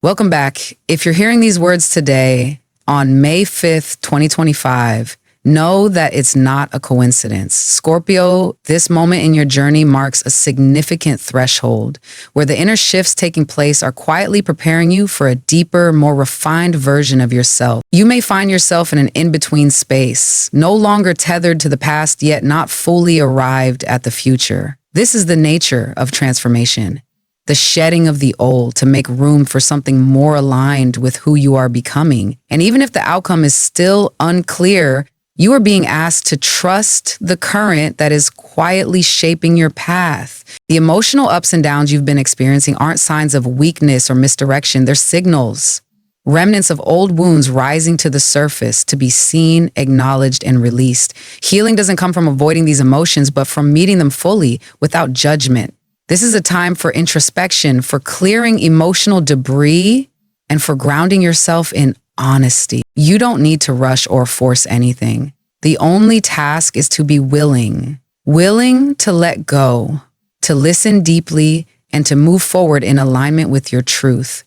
Welcome back. If you're hearing these words today on May 5th, 2025, know that it's not a coincidence. Scorpio, this moment in your journey marks a significant threshold where the inner shifts taking place are quietly preparing you for a deeper, more refined version of yourself. You may find yourself in an in-between space, no longer tethered to the past, yet not fully arrived at the future. This is the nature of transformation. The shedding of the old to make room for something more aligned with who you are becoming. And even if the outcome is still unclear, you are being asked to trust the current that is quietly shaping your path. The emotional ups and downs you've been experiencing aren't signs of weakness or misdirection, they're signals. Remnants of old wounds rising to the surface to be seen, acknowledged, and released. Healing doesn't come from avoiding these emotions, but from meeting them fully without judgment. This is a time for introspection, for clearing emotional debris, and for grounding yourself in honesty. You don't need to rush or force anything. The only task is to be willing to let go, to listen deeply, and to move forward in alignment with your truth.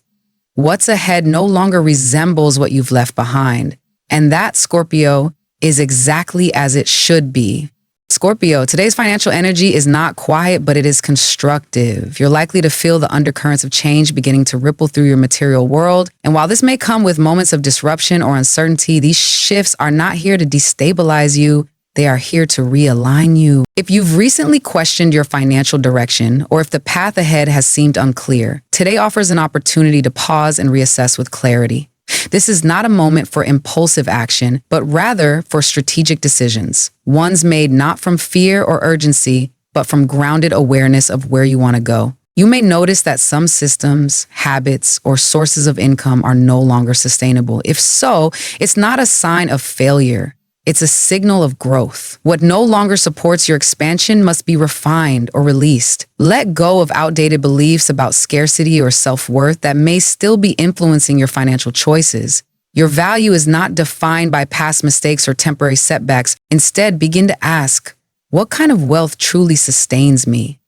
What's ahead no longer resembles what you've left behind. And that, Scorpio, is exactly as it should be. Scorpio, today's financial energy is not quiet, but it is constructive. You're likely to feel the undercurrents of change beginning to ripple through your material world. And while this may come with moments of disruption or uncertainty, these shifts are not here to destabilize you. They are here to realign you. If you've recently questioned your financial direction, or if the path ahead has seemed unclear, today offers an opportunity to pause and reassess with clarity. This is not a moment for impulsive action, but rather for strategic decisions, ones made not from fear or urgency, but from grounded awareness of where you want to go. You may notice that some systems, habits, or sources of income are no longer sustainable. If so, it's not a sign of failure. It's a signal of growth. What no longer supports your expansion must be refined or released. Let go of outdated beliefs about scarcity or self-worth that may still be influencing your financial choices. Your value is not defined by past mistakes or temporary setbacks. Instead, begin to ask, what kind of wealth truly sustains me?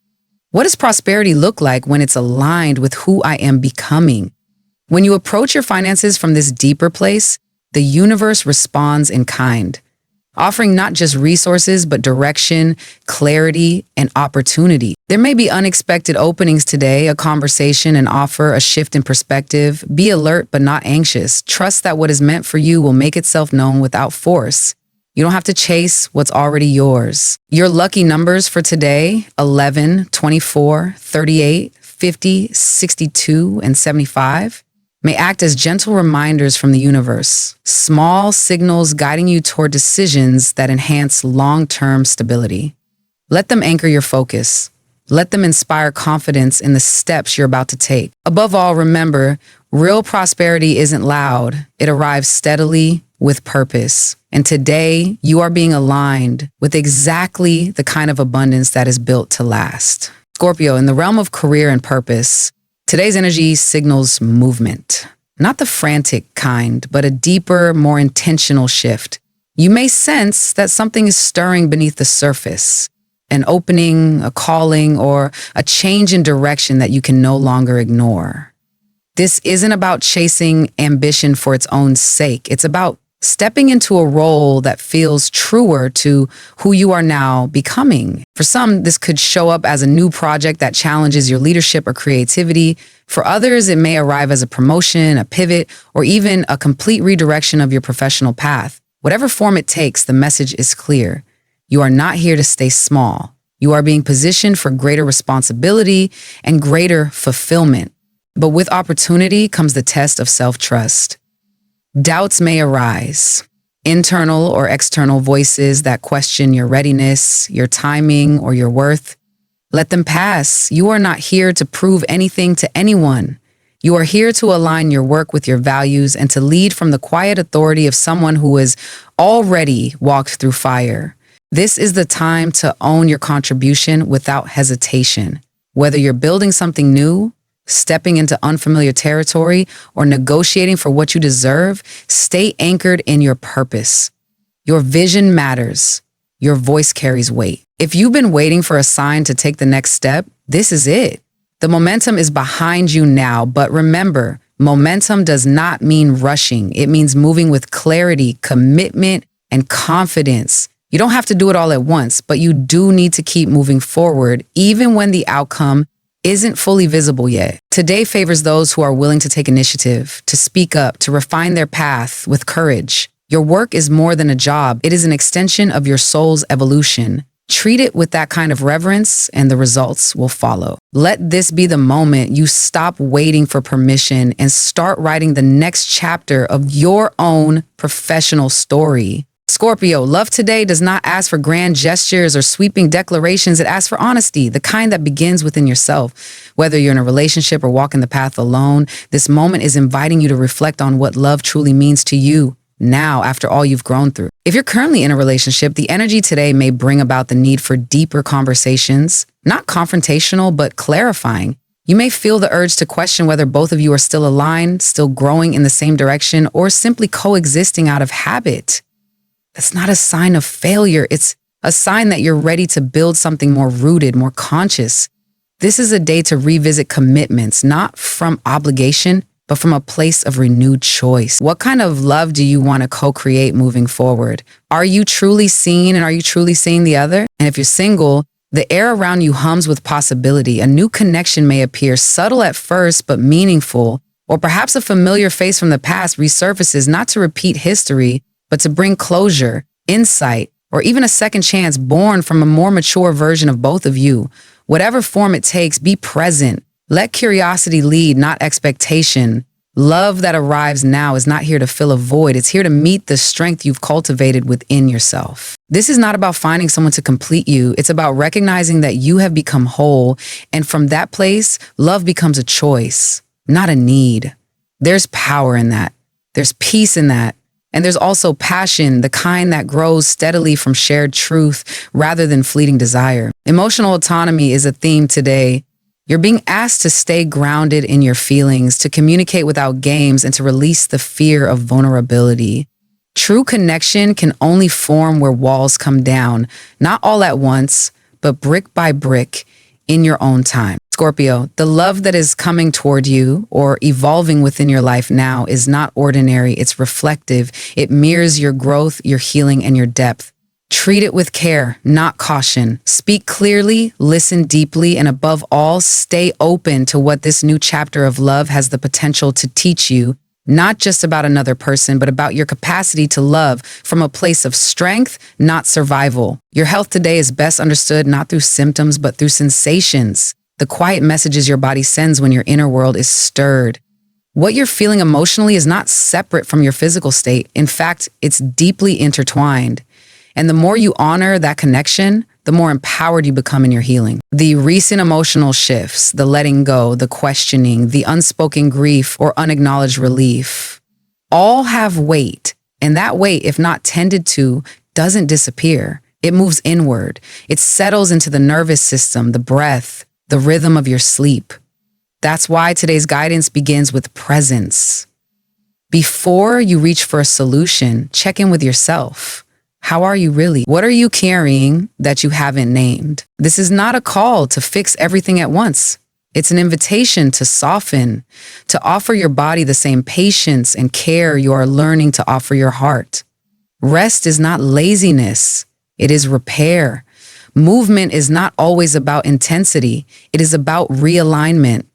What does prosperity look like when it's aligned with who I am becoming? When you approach your finances from this deeper place, the universe responds in kind, offering not just resources, but direction, clarity, and opportunity. There may be unexpected openings today, a conversation, an offer, a shift in perspective. Be alert, but not anxious. Trust that what is meant for you will make itself known without force. You don't have to chase what's already yours. Your lucky numbers for today, 11, 24, 38, 50, 62, and 75. May act as gentle reminders from the universe, small signals guiding you toward decisions that enhance long-term stability. Let them anchor your focus. Let them inspire confidence in the steps you're about to take. Above all, remember, real prosperity isn't loud. It arrives steadily with purpose. And today, you are being aligned with exactly the kind of abundance that is built to last. Scorpio, in the realm of career and purpose, today's energy signals movement, not the frantic kind, but a deeper, more intentional shift. You may sense that something is stirring beneath the surface, an opening, a calling, or a change in direction that you can no longer ignore. This isn't about chasing ambition for its own sake. It's about stepping into a role that feels truer to who you are now becoming. For some, this could show up as a new project that challenges your leadership or creativity. For others, it may arrive as a promotion, a pivot, or even a complete redirection of your professional path. Whatever form it takes, the message is clear. You are not here to stay small. You are being positioned for greater responsibility and greater fulfillment. But with opportunity comes the test of self-trust. Doubts may arise, internal or external voices that question your readiness, your timing, or your worth. Let them pass. You are not here to prove anything to anyone. You are here to align your work with your values and to lead from the quiet authority of someone who has already walked through fire. This is the time to own your contribution without hesitation. Whether you're building something new, stepping into unfamiliar territory, or negotiating for what you deserve, stay anchored in your purpose. Your vision matters. Your voice carries weight. If you've been waiting for a sign to take the next step, this is it. The momentum is behind you now, but remember, Momentum does not mean rushing. It means moving with clarity, commitment, and confidence. You don't have to do it all at once, but you do need to keep moving forward, even when the outcome isn't fully visible yet. Today favors those who are willing to take initiative, to speak up, to refine their path with courage. Your work is more than a job. It is an extension of your soul's evolution. Treat it with that kind of reverence and the results will follow. Let this be the moment you stop waiting for permission and start writing the next chapter of your own professional story. Scorpio, love today does not ask for grand gestures or sweeping declarations. It asks for honesty, the kind that begins within yourself. Whether you're in a relationship or walking the path alone, this moment is inviting you to reflect on what love truly means to you now after all you've grown through. If you're currently in a relationship, the energy today may bring about the need for deeper conversations, not confrontational, but clarifying. You may feel the urge to question whether both of you are still aligned, still growing in the same direction, or simply coexisting out of habit. That's not a sign of failure. It's a sign that you're ready to build something more rooted, more conscious. This is a day to revisit commitments, not from obligation, but from a place of renewed choice. What kind of love do you want to co-create moving forward? Are you truly seen and are you truly seeing the other? And if you're single, the air around you hums with possibility. A new connection may appear, subtle at first, but meaningful. Or perhaps a familiar face from the past resurfaces, not to repeat history, but to bring closure, insight, or even a second chance born from a more mature version of both of you. Whatever form it takes, be present. Let curiosity lead, not expectation. Love that arrives now is not here to fill a void. It's here to meet the strength you've cultivated within yourself. This is not about finding someone to complete you. It's about recognizing that you have become whole. And from that place, love becomes a choice, not a need. There's power in that. There's peace in that. And there's also passion, the kind that grows steadily from shared truth rather than fleeting desire. Emotional autonomy is a theme today. You're being asked to stay grounded in your feelings, to communicate without games, and to release the fear of vulnerability. True connection can only form where walls come down, not all at once, but brick by brick in your own time. Scorpio, the love that is coming toward you or evolving within your life now is not ordinary. It's reflective. It mirrors your growth, your healing, and your depth. Treat it with care, not caution. Speak clearly, listen deeply, and above all, stay open to what this new chapter of love has the potential to teach you, not just about another person, but about your capacity to love from a place of strength, not survival. Your health today is best understood not through symptoms, but through sensations. The quiet messages your body sends when your inner world is stirred. What you're feeling emotionally is not separate from your physical state. In fact, it's deeply intertwined. And the more you honor that connection, the more empowered you become in your healing. The recent emotional shifts, the letting go, the questioning, the unspoken grief or unacknowledged relief, all have weight. And that weight, if not tended to, doesn't disappear. It moves inward. It settles into the nervous system, the breath, the rhythm of your sleep. That's why today's guidance begins with presence. Before you reach for a solution, check in with yourself. How are you really? What are you carrying that you haven't named? This is not a call to fix everything at once. It's an invitation to soften, to offer your body the same patience and care you are learning to offer your heart. Rest is not laziness. It is repair. Movement is not always about intensity. It is about realignment.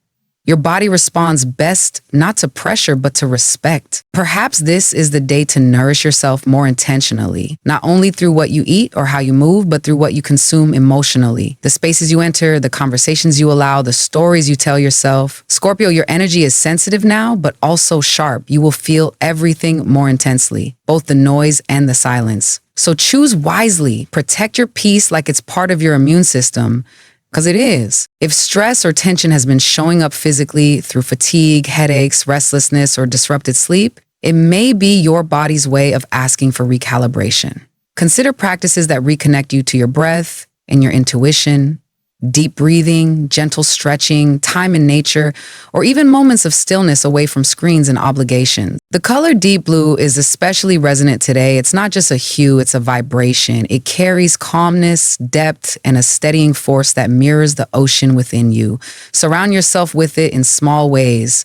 Your body responds best not to pressure, but to respect. Perhaps this is the day to nourish yourself more intentionally, not only through what you eat or how you move, but through what you consume emotionally. The spaces you enter, the conversations you allow, the stories you tell yourself. Scorpio, your energy is sensitive now, but also sharp. You will feel everything more intensely, both the noise and the silence. So choose wisely. Protect your peace like it's part of your immune system. Because it is. If stress or tension has been showing up physically through fatigue, headaches, restlessness, or disrupted sleep, it may be your body's way of asking for recalibration. Consider practices that reconnect you to your breath and your intuition, deep breathing, gentle stretching, time in nature, or even moments of stillness away from screens and obligations. The color deep blue is especially resonant today. It's not just a hue, it's a vibration. It carries calmness, depth, and a steadying force that mirrors the ocean within you. Surround yourself with it in small ways.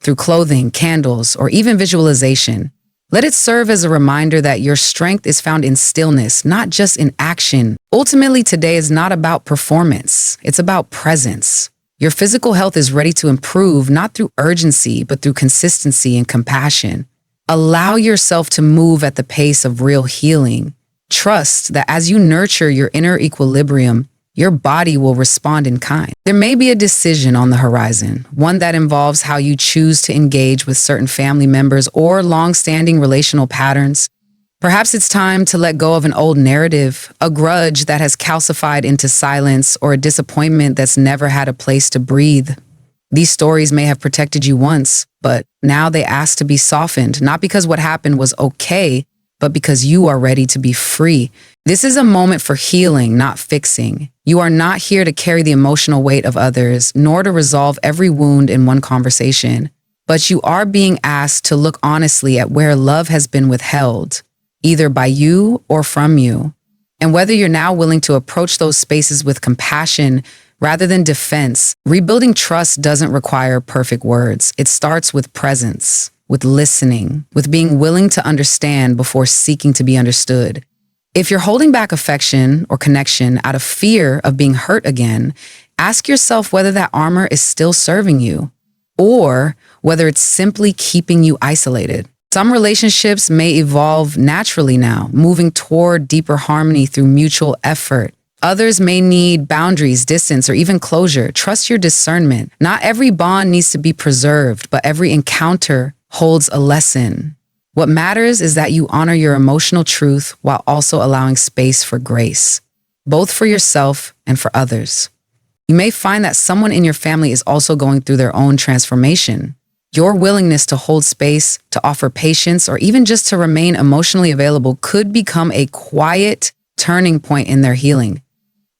through clothing, candles, or even visualization. Let it serve as a reminder that your strength is found in stillness, not just in action. Ultimately, today is not about performance. It's about presence. Your physical health is ready to improve, not through urgency, but through consistency and compassion. Allow yourself to move at the pace of real healing. Trust that as you nurture your inner equilibrium, your body will respond in kind. There may be a decision on the horizon, one that involves how you choose to engage with certain family members or long-standing relational patterns. Perhaps it's time to let go of an old narrative, a grudge that has calcified into silence, or a disappointment that's never had a place to breathe. These stories may have protected you once, but now they ask to be softened, not because what happened was okay, but because you are ready to be free. This is a moment for healing, not fixing. You are not here to carry the emotional weight of others, nor to resolve every wound in one conversation. But you are being asked to look honestly at where love has been withheld, either by you or from you, and whether you're now willing to approach those spaces with compassion rather than defense. Rebuilding trust doesn't require perfect words. It starts with presence, with listening, with being willing to understand before seeking to be understood. If you're holding back affection or connection out of fear of being hurt again, ask yourself whether that armor is still serving you, or whether it's simply keeping you isolated. Some relationships may evolve naturally now, moving toward deeper harmony through mutual effort. Others may need boundaries, distance, or even closure. Trust your discernment. Not every bond needs to be preserved, but every encounter holds a lesson. What matters is that you honor your emotional truth while also allowing space for grace, both for yourself and for others. You may find that someone in your family is also going through their own transformation. Your willingness to hold space, to offer patience, or even just to remain emotionally available could become a quiet turning point in their healing.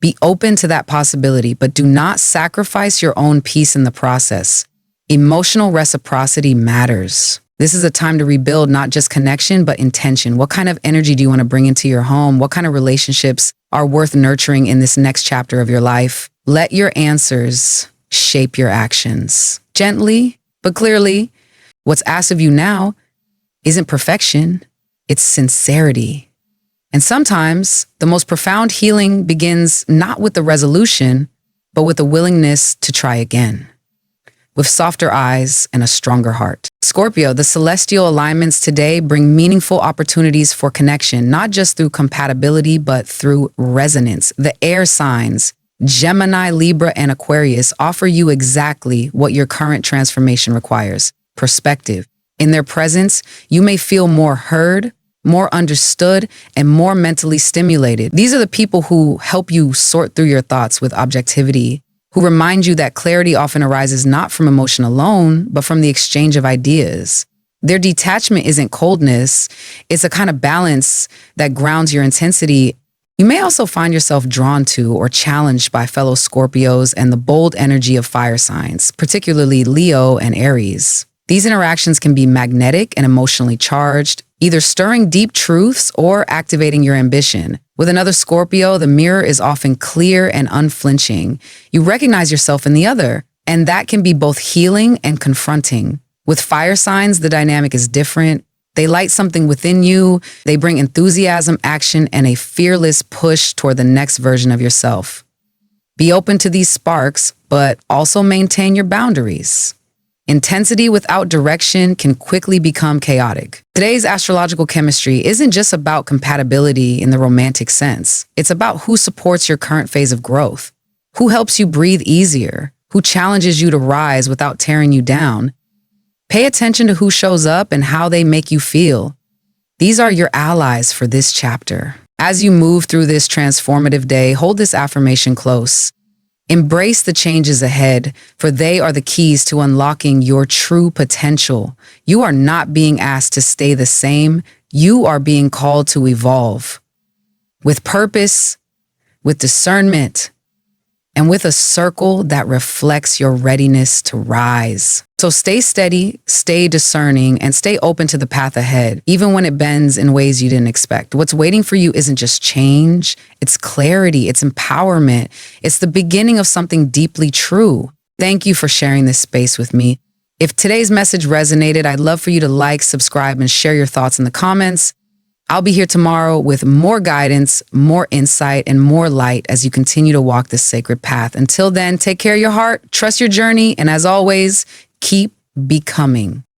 Be open to that possibility, but do not sacrifice your own peace in the process. Emotional reciprocity matters. This is a time to rebuild not just connection, but intention. What kind of energy do you want to bring into your home? What kind of relationships are worth nurturing in this next chapter of your life? Let your answers shape your actions. Gently, but clearly, what's asked of you now isn't perfection, it's sincerity. And sometimes the most profound healing begins not with the resolution, but with the willingness to try again, with softer eyes and a stronger heart. Scorpio, the celestial alignments today bring meaningful opportunities for connection, not just through compatibility, but through resonance. The air signs, Gemini, Libra, and Aquarius, offer you exactly what your current transformation requires: perspective. In their presence, you may feel more heard, more understood, and more mentally stimulated. These are the people who help you sort through your thoughts with objectivity, who remind you that clarity often arises not from emotion alone, but from the exchange of ideas. Their detachment isn't coldness, it's a kind of balance that grounds your intensity. You may also find yourself drawn to or challenged by fellow Scorpios and the bold energy of fire signs, particularly Leo and Aries. These interactions can be magnetic and emotionally charged, either stirring deep truths or activating your ambition. With another Scorpio, the mirror is often clear and unflinching. You recognize yourself in the other, and that can be both healing and confronting. With fire signs, the dynamic is different. They light something within you. They bring enthusiasm, action, and a fearless push toward the next version of yourself. Be open to these sparks, but also maintain your boundaries. Intensity without direction can quickly become chaotic. Today's astrological chemistry isn't just about compatibility in the romantic sense. It's about who supports your current phase of growth, who helps you breathe easier, who challenges you to rise without tearing you down. Pay attention to who shows up and how they make you feel. These are your allies for this chapter. As you move through this transformative day, hold this affirmation close. Embrace the changes ahead, for they are the keys to unlocking your true potential. You are not being asked to stay the same. You are being called to evolve with purpose, with discernment, and with a circle that reflects your readiness to rise. So stay steady, stay discerning, and stay open to the path ahead, even when it bends in ways you didn't expect. What's waiting for you isn't just change, it's clarity, it's empowerment. It's the beginning of something deeply true. Thank you for sharing this space with me. If today's message resonated, I'd love for you to like, subscribe, and share your thoughts in the comments. I'll be here tomorrow with more guidance, more insight, and more light as you continue to walk this sacred path. Until then, take care of your heart, trust your journey, and as always, keep becoming.